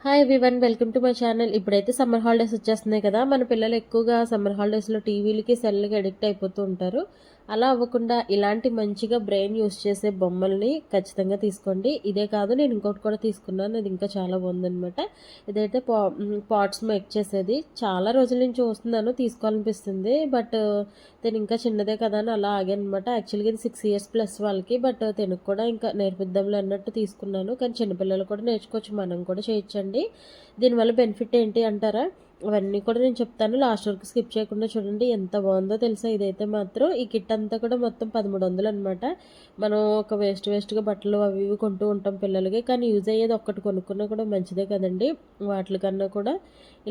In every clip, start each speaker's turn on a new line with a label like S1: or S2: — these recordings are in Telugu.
S1: Hi everyone, welcome to my channel. ఇప్పుడైతే సమ్మర్ హాలిడేస్ వచ్చేస్తున్నాయి కదా. మన పిల్లలు ఎక్కువగా సమ్మర్ హాలిడేస్లో టీవీలకి సెల్కి అడిక్ట్ అయిపోతూ ఉంటారు. అలా అవ్వకుండా ఇలాంటి మంచిగా బ్రెయిన్ యూస్ చేసే బొమ్మల్ని ఖచ్చితంగా తీసుకోండి. ఇదే కాదు, నేను ఇంకోటి కూడా తీసుకున్నాను, అది ఇంకా చాలా బాగుందనమాట. ఇదైతే పాట్స్ మేక్ చేసేది. చాలా రోజుల నుంచి చూస్తున్నాను, తీసుకోవాలనిపిస్తుంది. బట్ నేను ఇంకా చిన్నదే కదా అని అలా ఆగాను అనమాట. యాక్చువల్గా ఇది 6 years ప్లస్ వాళ్ళకి, బట్ తనకు కూడా ఇంకా నేర్పిద్దాంలే అన్నట్టు తీసుకున్నాను. కానీ చిన్నపిల్లలు కూడా నేర్చుకోవచ్చు, మనం కూడా చేయొచ్చండి. దీనివల్ల బెనిఫిట్ ఏంటి అంటారా? అవన్నీ కూడా నేను చెప్తాను. లాస్ట్ వరకు స్కిప్ చేయకుండా చూడండి. ఎంత బాగుందో తెలుసా ఇదైతే మాత్రం. ఈ కిట్ అంతా కూడా మొత్తం 1300 అనమాట. మనం ఒక వేస్ట్గా బట్టలు అవి ఇవి కొంటూ ఉంటాం పిల్లలకి, కానీ యూజ్ అయ్యేది ఒక్కటి కొనుక్కున్నా కూడా మంచిదే కదండి. వాటికన్నా కూడా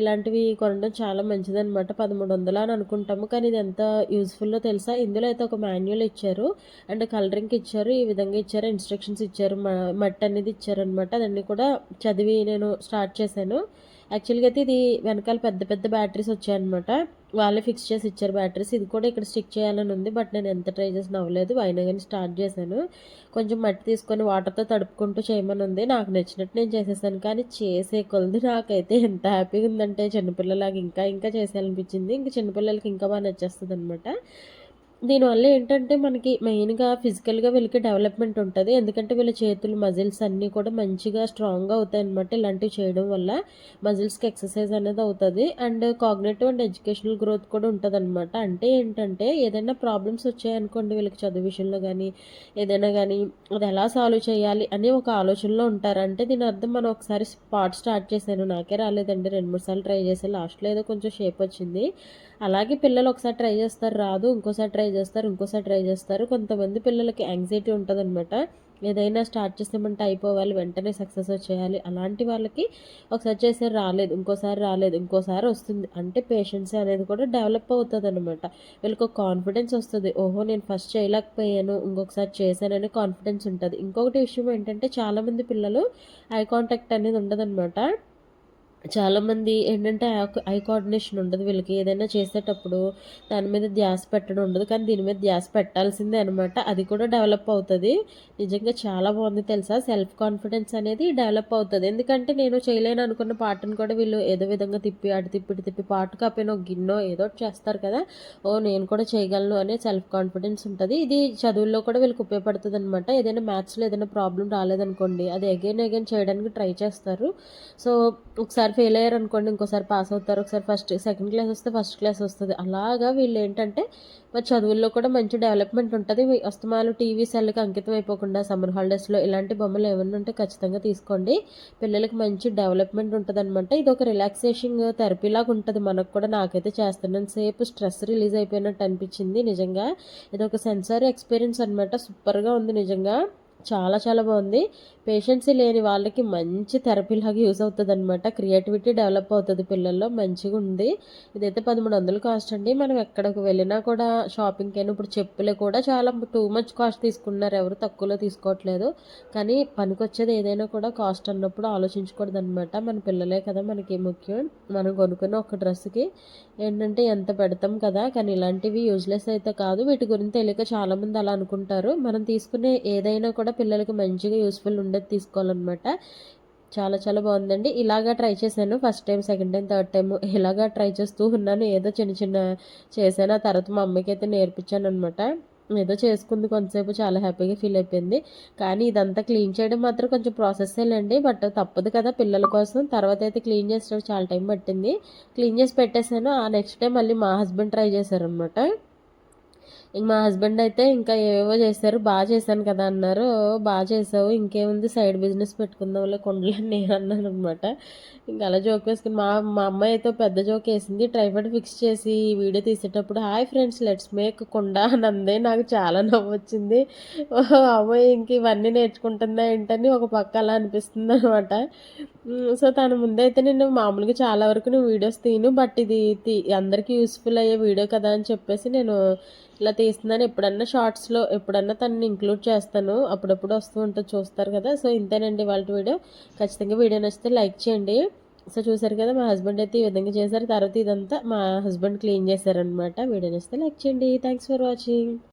S1: ఇలాంటివి కొనడం చాలా మంచిదనమాట. 1300 అని అనుకుంటాము, కానీ ఇది ఎంత యూజ్ఫుల్లో తెలుసా. ఇందులో అయితే ఒక మాన్యువల్ ఇచ్చారు, అండ్ కలరింగ్కి ఇచ్చారు, ఈ విధంగా ఇచ్చారు, ఇన్స్ట్రక్షన్స్ ఇచ్చారు, మట్టి అనేది ఇచ్చారనమాట. అదన్నీ కూడా చదివి నేను స్టార్ట్ చేశాను. యాక్చువల్గా అయితే ఇది వెనకాల పెద్ద పెద్ద బ్యాటరీస్ వచ్చాయన్నమాట. వాళ్ళే ఫిక్స్ చేసి ఇచ్చారు బ్యాటరీస్. ఇది కూడా ఇక్కడ స్టిక్ చేయాలని ఉంది, బట్ నేను ఎంత ట్రై చేసిన అవ్వలేదు. అయినా కానీ స్టార్ట్ చేశాను. కొంచెం మట్టి తీసుకొని వాటర్తో తడుపుకుంటూ చేయమని ఉంది. నాకు నచ్చినట్టు నేను చేసేసాను, కానీ చేసే కొలది నాకైతే ఎంత హ్యాపీగా ఉందంటే చిన్నపిల్లలకి ఇంకా ఇంకా చేసేయాలనిపించింది. ఇంకా చిన్నపిల్లలకి ఇంకా బాగా నచ్చేస్తుంది అనమాట. దీనివల్ల ఏంటంటే మనకి మెయిన్గా ఫిజికల్గా వీళ్ళకి డెవలప్మెంట్ ఉంటుంది. ఎందుకంటే వీళ్ళ చేతులు మజిల్స్ అన్నీ కూడా మంచిగా స్ట్రాంగ్గా అవుతాయి అనమాట. ఇలాంటివి చేయడం వల్ల మజిల్స్కి ఎక్సర్సైజ్ అనేది అవుతుంది, and cognitive and educational growth కూడా ఉంటుంది అనమాట. అంటే ఏంటంటే ఏదైనా ప్రాబ్లమ్స్ వచ్చాయనుకోండి వీళ్ళకి చదువు విషయంలో కానీ ఏదైనా కానీ, అది ఎలా సాల్వ్ చేయాలి అని ఒక ఆలోచనలో ఉంటారు. అంటే దీని అర్థం మనం ఒకసారి స్టార్ట్ చేశాను, నాకే రాలేదండి, 2-3 సార్లు ట్రై చేశాను. లాస్ట్లో ఏదో కొంచెం షేప్ వచ్చింది. అలాగే పిల్లలు ఒకసారి ట్రై చేస్తారు, రాదు, ఇంకోసారి ట్రై చేస్తారు, ఇంకోసారి ట్రై చేస్తారు. కొంతమంది పిల్లలకి యాంగ్జైటీ ఉంటుందన్నమాట. ఏదైనా స్టార్ట్ చేసామంటే అయిపోవాలి, వెంటనే సక్సెస్ వచ్చేయాలి. అలాంటి వాళ్ళకి ఒకసారి చేసారు రాలేదు, ఇంకోసారి వస్తుంది. అంటే పేషెన్స్ అనేది కూడా డెవలప్ అవుతుంది అనమాట. వీళ్ళకి ఒక కాన్ఫిడెన్స్ వస్తుంది. ఓహో, నేను ఫస్ట్ చేయలేకపోయాను, ఇంకొకసారి చేశానని కాన్ఫిడెన్స్ ఉంటుంది. ఇంకొకటి విషయం ఏంటంటే చాలామంది పిల్లలు ఐ కాంటాక్ట్ అనేది ఉండదన్నమాట. చాలామంది ఏంటంటే ఐ కోఆర్డినేషన్ ఉండదు వీళ్ళకి. ఏదైనా చేసేటప్పుడు దాని మీద ధ్యాస పెట్టడం ఉండదు, కానీ దీని మీద ధ్యాస పెట్టాల్సిందే అనమాట. అది కూడా డెవలప్ అవుతుంది. నిజంగా చాలా బాగుంది తెలుసా. సెల్ఫ్ కాన్ఫిడెన్స్ అనేది డెవలప్ అవుతుంది. ఎందుకంటే నేను చేయలేను అనుకున్న పాటను కూడా వీళ్ళు ఏదో విధంగా తిప్పి అటు తిప్పి ఇటు తిప్పి పాట కాపోయిన ఒక గిన్నో ఏదో ఒకటి చేస్తారు కదా. ఓ, నేను కూడా చేయగలను అనే సెల్ఫ్ కాన్ఫిడెన్స్ ఉంటుంది. ఇది చదువుల్లో కూడా వీళ్ళకి ఉపయోగపడుతుంది అనమాట. ఏదైనా మ్యాథ్స్లో ఏదైనా ప్రాబ్లం రాలేదనుకోండి, అది అగైన్ చేయడానికి ట్రై చేస్తారు. సో ఒకసారి ఫెయిల్ అయ్యారు అనుకోండి, ఇంకోసారి పాస్ అవుతారు. ఒకసారి సెకండ్ క్లాస్ వస్తే ఫస్ట్ క్లాస్ వస్తుంది. అలాగా వీళ్ళు ఏంటంటే మరి చదువుల్లో కూడా మంచి డెవలప్మెంట్ ఉంటుంది. అస్తమాలు టీవీ సెల్కి అంకితం అయిపోకుండా సమ్మర్ హాలిడేస్లో ఇలాంటి బొమ్మలు ఏమైనా ఉంటే ఖచ్చితంగా తీసుకోండి. పిల్లలకి మంచి డెవలప్మెంట్ ఉంటుంది అనమాట. ఇది ఒక రిలాక్సేషన్ థెరపీ లాగా ఉంటుంది మనకు కూడా. నాకైతే చేస్తున్నాను సేపు స్ట్రెస్ రిలీజ్ అయిపోయినట్టు అనిపించింది నిజంగా. ఇది ఒక సెన్సారీ ఎక్స్పీరియన్స్ అనమాట. సూపర్గా ఉంది నిజంగా, చాలా చాలా బాగుంది. పేషెన్సీ లేని వాళ్ళకి మంచి థెరపీ లాగా యూజ్ అవుతుంది అనమాట. క్రియేటివిటీ డెవలప్ అవుతుంది పిల్లల్లో, మంచిగా ఉంది. ఇదైతే 1300 కాస్ట్ అండి. మనం ఎక్కడికి వెళ్ళినా కూడా షాపింగ్కి అయినా, ఇప్పుడు చెప్పులు కూడా చాలా టూ మచ్ కాస్ట్ తీసుకున్నారు, ఎవరు తక్కువలో తీసుకోవట్లేదు. కానీ పనికొచ్చేది ఏదైనా కూడా కాస్ట్ అన్నప్పుడు ఆలోచించకూడదు అనమాట. మన పిల్లలే కదా మనకి ముఖ్యం. మనం కొనుక్కున్న ఒక డ్రెస్కి ఏంటంటే ఎంత పెడతాం కదా, కానీ ఇలాంటివి యూజ్లెస్ అయితే కాదు. వీటి గురించి తెలియక చాలామంది అలా అనుకుంటారు. మనం తీసుకునే ఏదైనా కూడా పిల్లలకి మంచిగా యూస్ఫుల్ ఉండేది తీసుకోవాలన్నమాట. చాలా చాలా బాగుందండి. ఇలాగా ట్రై చేశాను first time, second time, third time ఇలాగా ట్రై చేస్తూ ఉన్నాను. ఏదో చిన్న చిన్న చేశాను. ఆ తర్వాత మా అమ్మకి అయితే నేర్పించాను అనమాట. ఏదో చేసుకుంది కొంతసేపు, చాలా హ్యాపీగా ఫీల్ అయిపోయింది. కానీ ఇదంతా క్లీన్ చేయడం మాత్రం కొంచెం ప్రాసెస్సేలేండి, బట్ తప్పదు కదా పిల్లల కోసం. తర్వాత అయితే క్లీన్ చేసేటప్పుడు చాలా టైం పట్టింది. క్లీన్ చేసి పెట్టేశాను. ఆ నెక్స్ట్ డే మళ్ళీ మా హస్బెండ్ ట్రై చేశారనమాట. ఇంక మా హస్బెండ్ అయితే ఇంకా ఏవేవో చేశారు. బాగా చేశాను కదా అన్నారు. బాగా చేసావు, ఇంకేముంది సైడ్ బిజినెస్ పెట్టుకుందాంలే కుండలని నేను అన్నాను అనమాట. ఇంకా అలా జోక్ వేసుకుని మా మా అమ్మాయి అయితే పెద్ద జోక్ వేసింది. ట్రైపాడ్ ఫిక్స్ చేసి వీడియో తీసేటప్పుడు హాయ్ ఫ్రెండ్స్ లెట్స్ మేక్ కుండ అని అందే. నాకు చాలా నవ్వు వచ్చింది. ఓహో అమ్మాయి ఇంక ఇవన్నీ నేర్చుకుంటుందా ఏంటని ఒక పక్క అలా అనిపిస్తుంది అనమాట. సో తన ముందైతే నేను మామూలుగా చాలా వరకు నేను వీడియోస్ తీను, బట్ ఇది అందరికీ యూస్ఫుల్ అయ్యే వీడియో కదా అని చెప్పేసి నేను ఇలా తీస్తున్నాను. ఎప్పుడన్నా షార్ట్స్లో ఎప్పుడన్నా తనని ఇంక్లూడ్ చేస్తాను, అప్పుడప్పుడు వస్తూ ఉంటుంది, చూస్తారు కదా. సో ఇంతేనండి వాళ్ళ వీడియో. ఖచ్చితంగా వీడియో నచ్చితే లైక్ చేయండి. సో చూసారు కదా, మా హస్బెండ్ అయితే ఈ విధంగా చేశారు. తర్వాత ఇదంతా మా హస్బెండ్ క్లీన్ చేశారనమాట. వీడియో నచ్చితే లైక్ చేయండి. Thanks for watching.